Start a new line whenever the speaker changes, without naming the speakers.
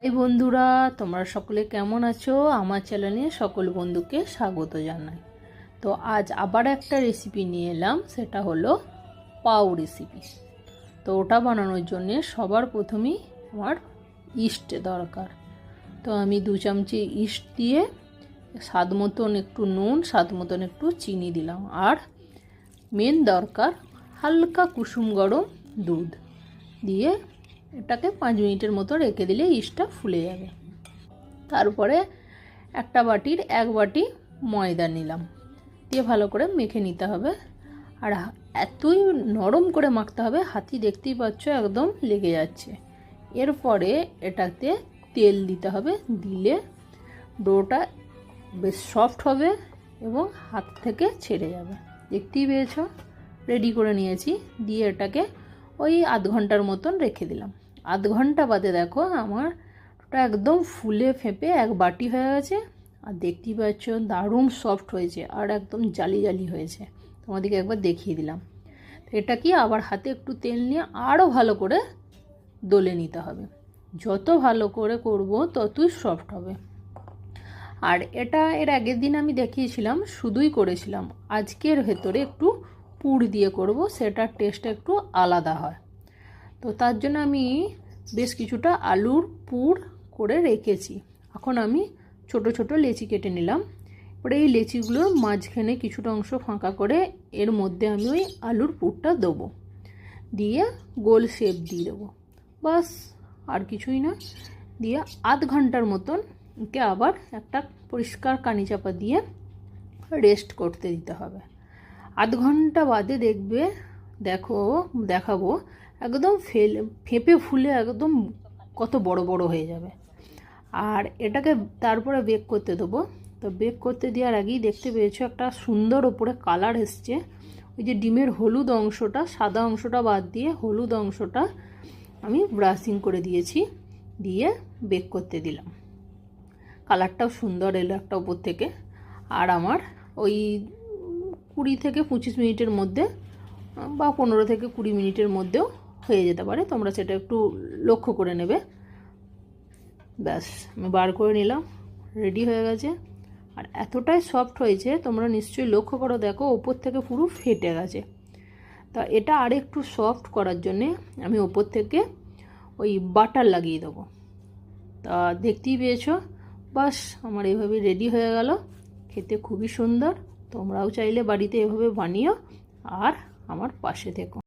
এই বন্ধুরা, তোমরা সকলে কেমন আছো? আমার চ্যানেলে সকল বন্ধুকে স্বাগত জানাই। তো আজ আবার একটা রেসিপি নিয়ে এলাম, সেটা হলো পাউ রেসিপি। তো ওটা বানানোর জন্য সবার প্রথমেই আমার ইস্ট দরকার। তো আমি 2 চামচি ইস্ট দিয়ে স্বাদ মতন একটু নুন, স্বাদ মতন একটু চিনি দিলাম। আর মেন দরকার হালকা কুসুম গরম দুধ দিয়ে এটাকে 5 মিনিটের মতো রেখে দিলে ইস্টটা ফুলে যাবে। তারপরে একটা বাটির 1 বাটি ময়দা নিলাম, দিয়ে ভালো করে মেখে নিতে হবে। আর এতই নরম করে মাখতে হবে, হাতি দেখতেই পাচ্ছ একদম লেগে যাচ্ছে। এরপরে এটাতে তেল দিতে হবে, দিলে ডোটা বেশ সফট হবে এবং হাত থেকে ছেড়ে যাবে। দেখতেই পেয়েছ, রেডি করে নিয়েছি। দিয়ে এটাকে ওই আধ ঘন্টার মতন রেখে দিলাম। আধ ঘন্টা বাদে দেখো আমার ওটা একদম ফুলে ফেঁপে এক বাটি হয়ে গেছে। আর দেখতেই পাচ্ছ দারুণ সফট হয়েছে আর একদম জালি জালি হয়েছে। তোমাদেরকে একবার দেখিয়ে দিলাম। তো এটা কি আবার হাতে একটু তেল নিয়ে আরও ভালো করে দলে নিতে হবে। যত ভালো করে করব ততই সফট হবে। আর এটা এর আগের দিন আমি দেখিয়েছিলাম, শুধুই করেছিলাম। আজকের ভেতরে একটু পুর দিয়ে করব, সেটার টেস্টটা একটু আলাদা হয়। তো তার জন্য আমি বেশ কিছুটা আলুর পুর করে রেখেছি। এখন আমি ছোট ছোট লেচি কেটে নিলাম। এবারে এই লেচিগুলোর মাঝখানে কিছুটা অংশ ফাঁকা করে এর মধ্যে আমি ওই আলুর পুরটা দেবো, দিয়ে গোল শেপ দিয়ে দেবো। বাস, আর কিছুই না। দিয়ে আধ ঘন্টার মতন একে আবার একটা পরিষ্কার কানি চাপা দিয়ে রেস্ট করতে দিতে হবে। আধ ঘন্টা বাদে দেখাবো একদম ফেঁপে ফুলে একদম কত বড় বড় হয়ে যাবে। আর এটাকে তারপরে বেক করতে দেবো। তো বেক করতে দেওয়ার আগেই দেখতে পেয়েছো একটা সুন্দর ওপরে কালার এসছে। ওই যে ডিমের হলুদ অংশটা, সাদা অংশটা বাদ দিয়ে হলুদ অংশটা আমি ব্রাশিং করে দিয়েছি, দিয়ে বেক করতে দিলাম। কালারটাও সুন্দর এলো একটা উপর থেকে। আর আমার ওই 20 থেকে 25 মিনিটের মধ্যে বা 15 থেকে 20 মিনিটের মধ্যেও হয়ে যেতে পারে, তোমরা সেটা একটু লক্ষ্য করে নেবে। ব্যাস, আমি বার করে নিলাম, রেডি হয়ে গেছে। আর এতটাই সফট হয়েছে, তোমরা নিশ্চয়ই লক্ষ্য করো, দেখো ওপর থেকে পুরো ফেটে গেছে। তা এটা আর একটু সফট করার জন্যে আমি ওপর থেকে ওই বাটার লাগিয়ে দেবো। তা দেখতেই পেয়েছো, বাস আমার এভাবে রেডি হয়ে গেল। খেতে খুবই সুন্দর। তোমরাও চাইলে বাড়িতে এভাবে বানিও আর আমার পাশে থেকো।